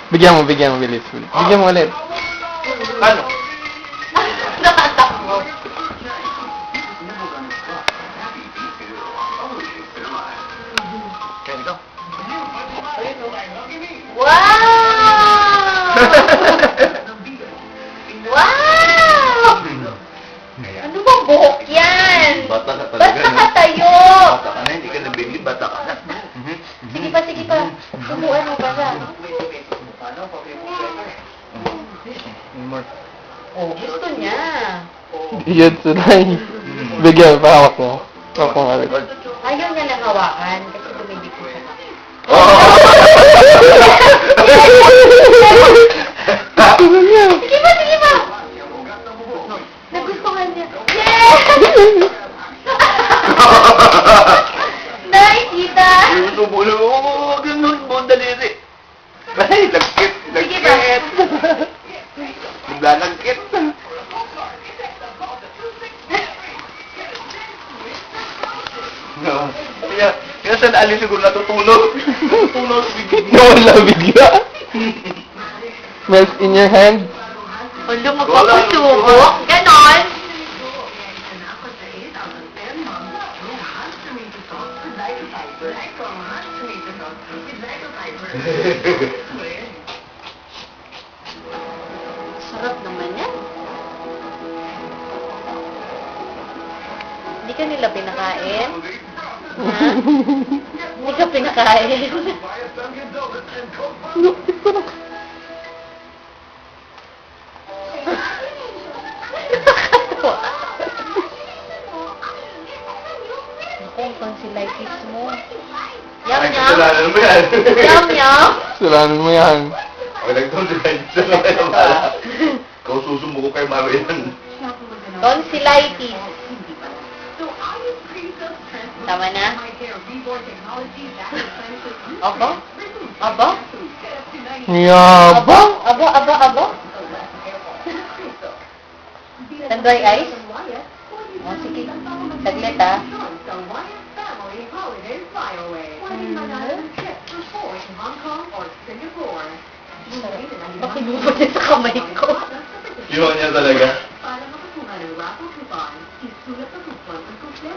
Bigyan mo, bilis. Bigyan mo ulit. Ano? Nakatakbo. Ganito. Wow! Wow! Ano ba buhok yan? Bata ka Ba't talaga. no? nakatayo? Bata ka na, hindi ka na baby, bata ka na. Sige pa. Tumuan mo pa siya. More. Oh, gusto niya. Yan, Sunay. Bigyan, pahawak mo. Hawak mo nga rin. Ayaw niya lang hawakan kasi tumibig ko siya. Sige pa! Nagustuhan niya. Yes! Nice, Tita! Yung tumulo, ganun mo, daliri. Ay, lagkit. Sige ba? Naglalagkit. No. Kaya saan alis siguro natutulog? Natutulog. Nawala bigla. Melt in your hand. Hulo, magpapasubok. Ganon. Sarap naman yan. Hindi ka nila pinakain? Ha? Hindi ka pinakain? Nakakatawa. Naku, ang tonsillitis mo. Yum, Ay, yum. kasalanan mo yan. Yum, yum. Salamin mo yan. Ay, nagtonsillitis na naman. Ikaw susumuko kay Marian. Tonsillitis. Tama na? Aba? Aba? Yaba. Aba? Tandoy ice? O, sige. Saglit, ah. Bakit mo niya sa kamay ko? Yun niya talaga.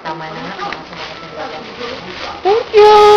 Tama na nga. Thank you.